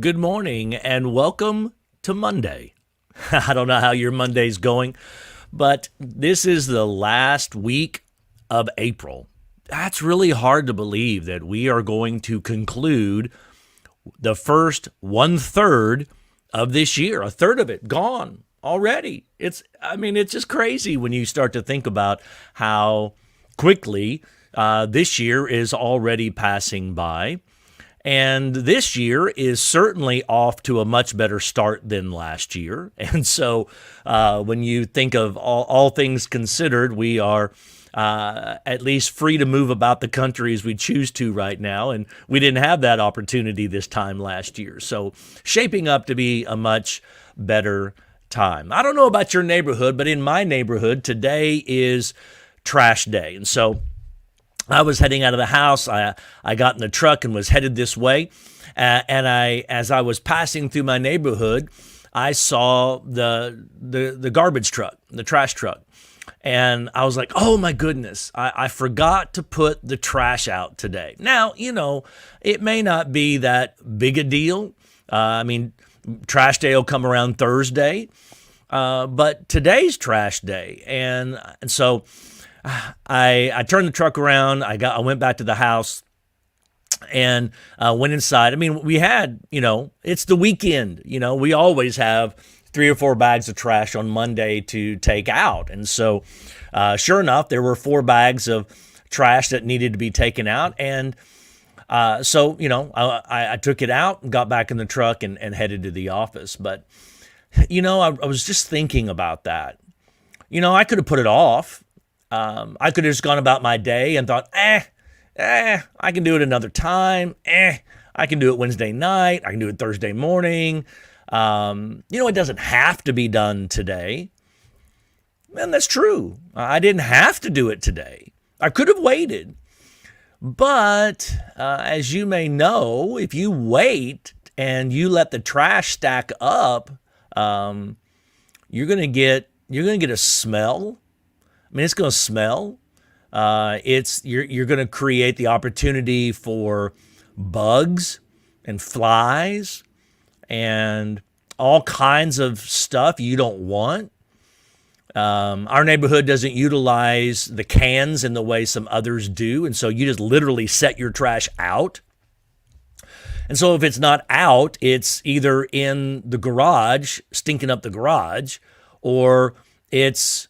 Good morning and welcome to Monday. I don't know how your Monday's going, but this is the last week of April. That's really hard to believe that we are going to conclude the first one third of this year, a third of it gone already. It's just crazy when you start to think about how quickly this year is already passing by. And this year is certainly off to a much better start than last year. And so when you think of all things considered, we are at least free to move about the country as we choose to right now. And we didn't have that opportunity this time last year. So shaping up to be a much better time. I don't know about your neighborhood, but in my neighborhood, today is trash day. And so I was heading out of the house. I got in the truck and was headed this way. As I was passing through my neighborhood, I saw the garbage truck, the trash truck. And I was like, oh my goodness, I forgot to put the trash out today. Now, it may not be that big a deal. Trash day will come around Thursday. But today's trash day. And so I turned the truck around. I went back to the house and went inside. We had, it's the weekend. We always have 3 or 4 bags of trash on Monday to take out. And so sure enough, there were 4 bags of trash that needed to be taken out. And I took it out and got back in the truck and headed to the office. But, I was just thinking about that. I could have put it off. I could have just gone about my day and thought, I can do it another time. I can do it Wednesday night. I can do it Thursday morning. It doesn't have to be done today. And that's true. I didn't have to do it today. I could have waited. But as you may know, if you wait and you let the trash stack up, you're gonna get a smell. It's going to smell. You're going to create the opportunity for bugs and flies and all kinds of stuff you don't want. Our neighborhood doesn't utilize the cans in the way some others do, and so you just literally set your trash out. And so if it's not out, it's either in the garage, stinking up the garage, or it's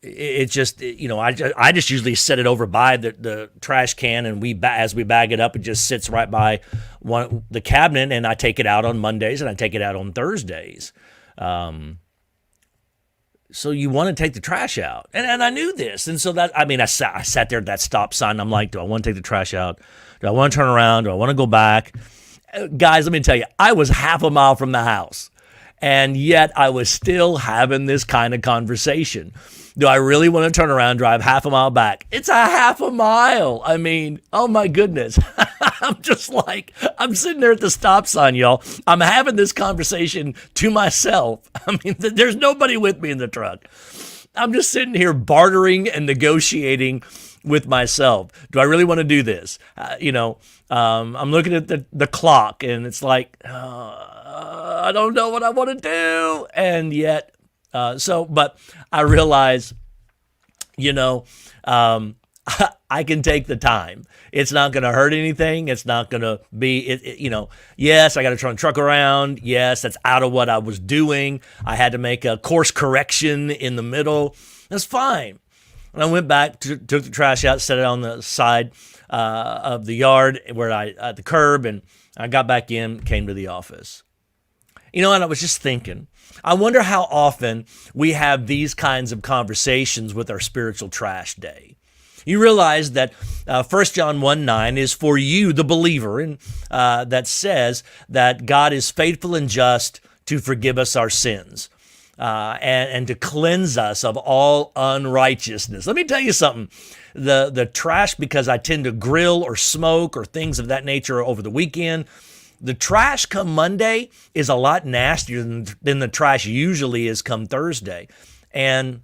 it's just, I just usually set it over by the trash can, and as we bag it up, it just sits right by the cabinet, and I take it out on Mondays and I take it out on Thursdays. So you want to take the trash out, and I knew this, and so I sat there at that stop sign. I'm like, do I want to take the trash out? Do I want to turn around? Do I want to go back? Guys, let me tell you, I was half a mile from the house. And yet I was still having this kind of conversation. Do I really want to turn around, drive half a mile back? It's a half a mile. Oh my goodness. I'm sitting there at the stop sign, y'all. I'm having this conversation to myself. There's nobody with me in the truck. I'm just sitting here bartering and negotiating with myself. Do I really want to do this? I'm looking at the clock, and it's like, I don't know what I want to do. And yet, but I realize, I can take the time. It's not going to hurt anything. It's not going to be, yes, I got to turn the truck around. Yes, that's out of what I was doing. I had to make a course correction in the middle. That's fine. And I went back, took the trash out, set it on the side of the yard at the curb, and I got back in, came to the office. And I was just thinking, I wonder how often we have these kinds of conversations with our spiritual trash day. You realize that 1 John 1:9 is for you, the believer, and that says that God is faithful and just to forgive us our sins and to cleanse us of all unrighteousness. Let me tell you something. The trash, because I tend to grill or smoke or things of that nature over the weekend, the trash come Monday is a lot nastier than the trash usually is come Thursday. And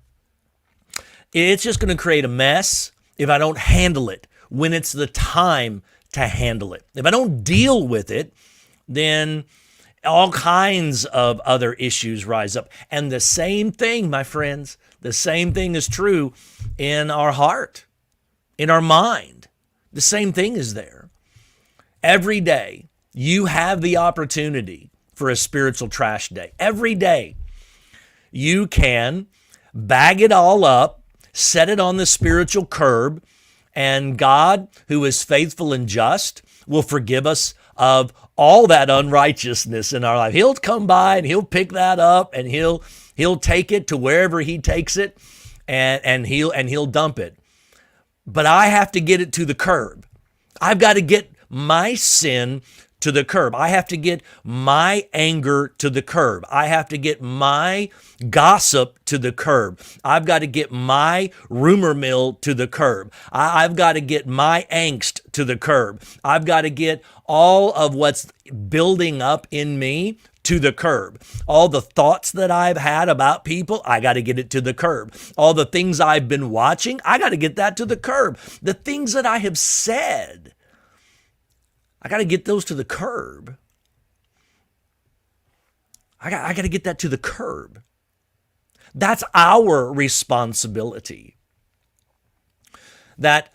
it's just going to create a mess if I don't handle it when it's the time to handle it. If I don't deal with it, then all kinds of other issues rise up. And the same thing, my friends, the same thing is true in our heart, in our mind. The same thing is there. Every day, you have the opportunity for a spiritual trash day. Every day, you can bag it all up, set it on the spiritual curb, and God, who is faithful and just, will forgive us of all that unrighteousness in our life. He'll come by and he'll pick that up and he'll take it to wherever he takes it and he'll dump it. But I have to get it to the curb. I've got to get my sin to the curb. I have to get my anger to the curb. I have to get my gossip to the curb. I've got to get my rumor mill to the curb. I've got to get my angst to the curb. I've got to get all of what's building up in me to the curb. All the thoughts that I've had about people, I got to get it to the curb. All the things I've been watching, I got to get that to the curb. The things that I have said, I got to get those to the curb. I got to get that to the curb. That's our responsibility. That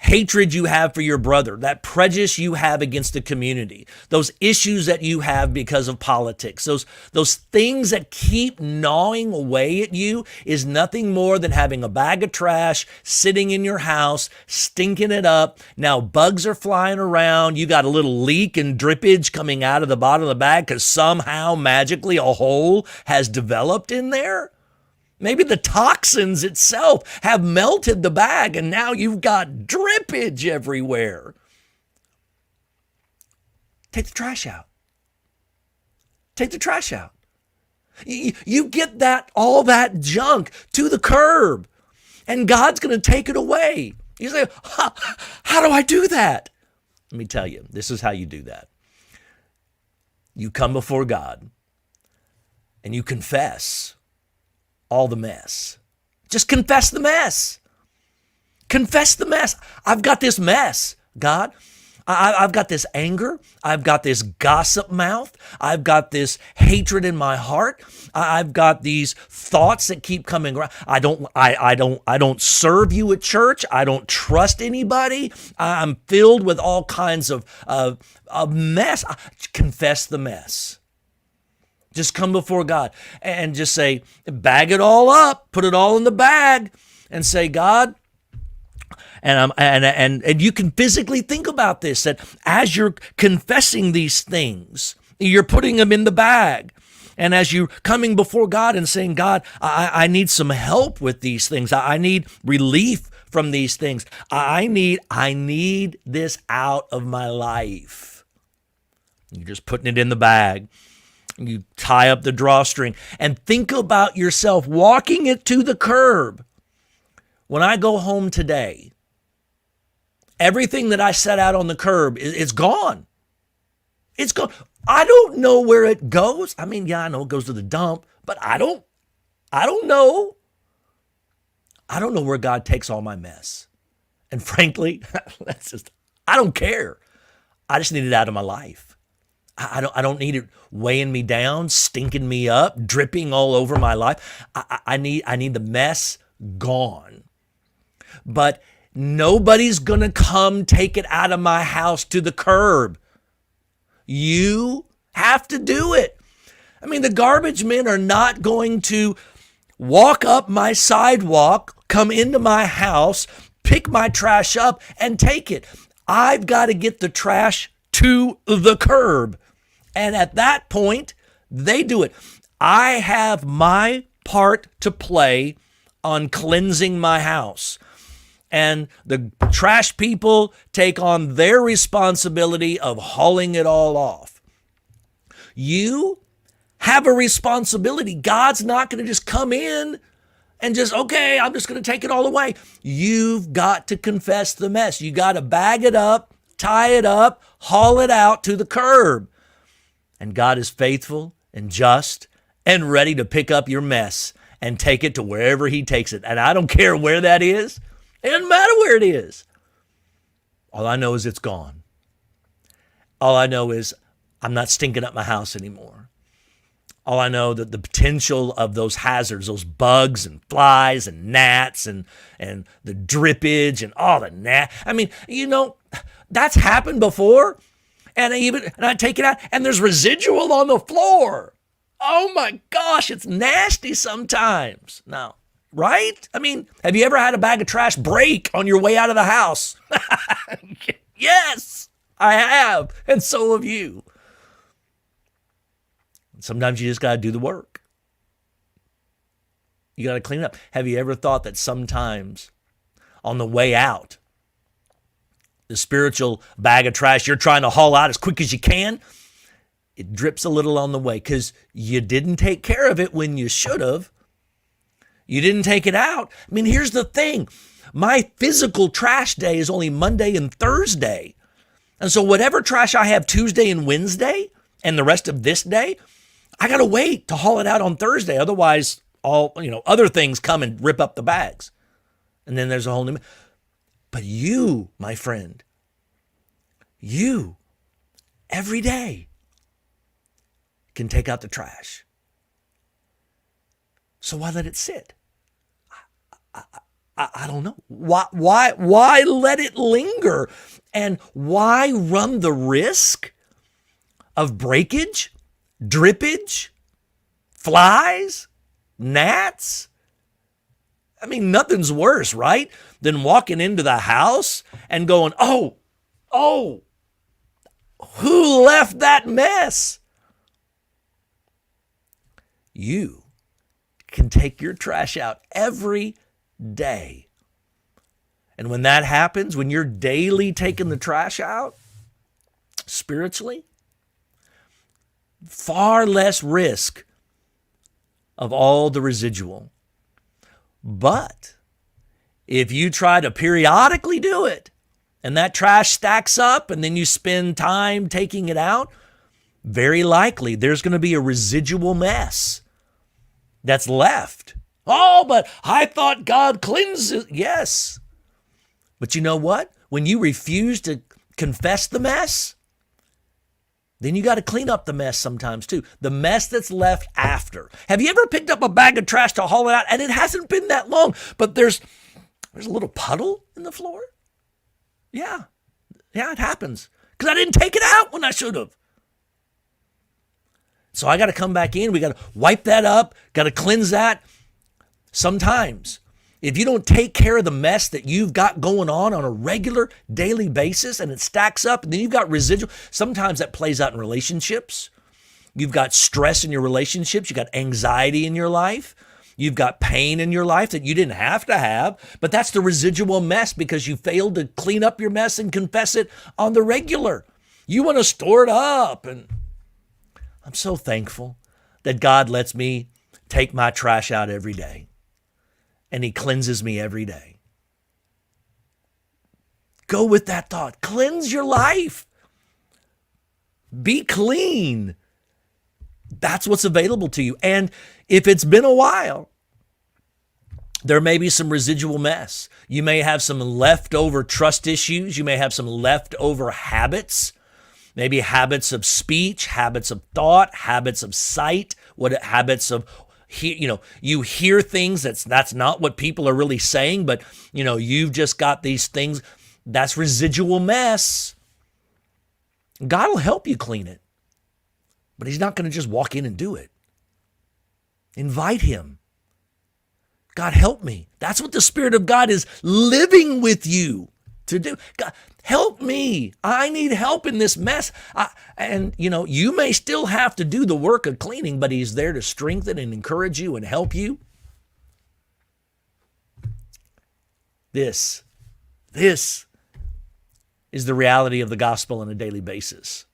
hatred you have for your brother, that prejudice you have against the community, those issues that you have because of politics, those things that keep gnawing away at you is nothing more than having a bag of trash sitting in your house, stinking it up. Now bugs are flying around. You got a little leak and drippage coming out of the bottom of the bag because somehow magically a hole has developed in there. Maybe the toxins itself have melted the bag and now you've got drippage everywhere. Take the trash out. Take the trash out. You get all that junk to the curb and God's going to take it away. You say, how do I do that? Let me tell you, this is how you do that. You come before God and you confess all the mess. Just confess the mess. Confess the mess. I've got this mess, God. I've got this anger. I've got this gossip mouth. I've got this hatred in my heart. I've got these thoughts that keep coming around. I don't serve you at church. I don't trust anybody. I'm filled with all kinds of mess. Confess the mess. Just come before God and just say, bag it all up, put it all in the bag and say, God, and you can physically think about this, that as you're confessing these things, you're putting them in the bag. And as you're coming before God and saying, God, I need some help with these things. I need relief from these things. I need this out of my life. You're just putting it in the bag. You tie up the drawstring and think about yourself walking it to the curb. When I go home today, everything that I set out on the curb, it's gone. It's gone. I don't know where it goes. I mean, yeah, I know it goes to the dump, but I don't know. I don't know where God takes all my mess. And frankly, I don't care. I just need it out of my life. I don't need it weighing me down, stinking me up, dripping all over my life. I need the mess gone. But nobody's going to come take it out of my house to the curb. You have to do it. I mean, the garbage men are not going to walk up my sidewalk, come into my house, pick my trash up and take it. I've got to get the trash to the curb. And at that point, they do it. I have my part to play on cleansing my house. And the trash people take on their responsibility of hauling it all off. You have a responsibility. God's not going to just come in and just, okay, I'm just going to take it all away. You've got to confess the mess. You got to bag it up, tie it up, haul it out to the curb. And God is faithful and just and ready to pick up your mess and take it to wherever he takes it. And I don't care where that is. It doesn't matter where it is. All I know is it's gone. All I know is I'm not stinking up my house anymore. All I know that the potential of those hazards, those bugs and flies and gnats and the drippage and all the gnat. I mean, that's happened before. And I take it out and there's residual on the floor. Oh my gosh, it's nasty sometimes. Now, right? I mean, have you ever had a bag of trash break on your way out of the house? Yes, I have. And so have you. Sometimes you just got to do the work. You got to clean up. Have you ever thought that sometimes on the way out, the spiritual bag of trash you're trying to haul out as quick as you can, it drips a little on the way because you didn't take care of it when you should have. You didn't take it out. I mean, here's the thing. My physical trash day is only Monday and Thursday. And so whatever trash I have Tuesday and Wednesday and the rest of this day, I got to wait to haul it out on Thursday. Otherwise, other things come and rip up the bags. And then there's a whole new. But you, my friend, you, every day can take out the trash. So why let it sit? I don't know. Why let it linger? And why run the risk of breakage, drippage, flies, gnats? I mean, nothing's worse, right, than walking into the house and going, oh, who left that mess? You can take your trash out every day. And when that happens, when you're daily taking the trash out, spiritually, far less risk of all the residual. But if you try to periodically do it and that trash stacks up and then you spend time taking it out, very likely there's going to be a residual mess that's left. Oh, but I thought God cleanses. Yes. But you know what? When you refuse to confess the mess, then you got to clean up the mess sometimes too. The mess that's left after. Have you ever picked up a bag of trash to haul it out and it hasn't been that long, but there's a little puddle in the floor? Yeah, it happens because I didn't take it out when I should have. So I got to come back in. We got to wipe that up, got to cleanse that. Sometimes, if you don't take care of the mess that you've got going on a regular daily basis and it stacks up and then you've got residual, sometimes that plays out in relationships. You've got stress in your relationships. You've got anxiety in your life. You've got pain in your life that you didn't have to have, but that's the residual mess because you failed to clean up your mess and confess it on the regular. You want to store it up. And I'm so thankful that God lets me take my trash out every day. And he cleanses me every day. Go with that thought. Cleanse your life. Be clean. That's what's available to you. And if it's been a while, there may be some residual mess. You may have some leftover trust issues. You may have some leftover habits, maybe habits of speech, habits of thought, habits of sight, habits of you hear things that's not what people are really saying, but you've just got these things. That's residual mess. God will help you clean it, but he's not going to just walk in and do it. Invite him. God, help me. That's what the Spirit of God is living with you to do. God, help me. I need help in this mess. You may still have to do the work of cleaning, but he's there to strengthen and encourage you and help you. This is the reality of the gospel on a daily basis.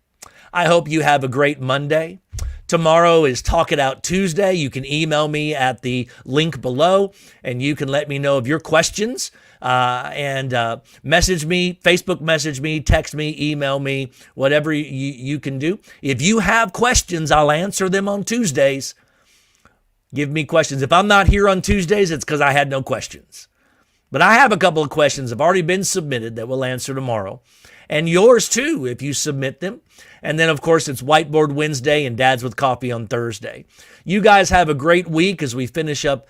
I hope you have a great Monday. Tomorrow is Talk It Out Tuesday. You can email me at the link below, and you can let me know of your questions. And message me, Facebook message me, text me, email me, whatever you can do. If you have questions, I'll answer them on Tuesdays. Give me questions. If I'm not here on Tuesdays, it's because I had no questions. But I have a couple of questions that have already been submitted that we'll answer tomorrow. and yours too if you submit them. And then, of course, it's Whiteboard Wednesday and Dads with Coffee on Thursday. You guys have a great week as we finish up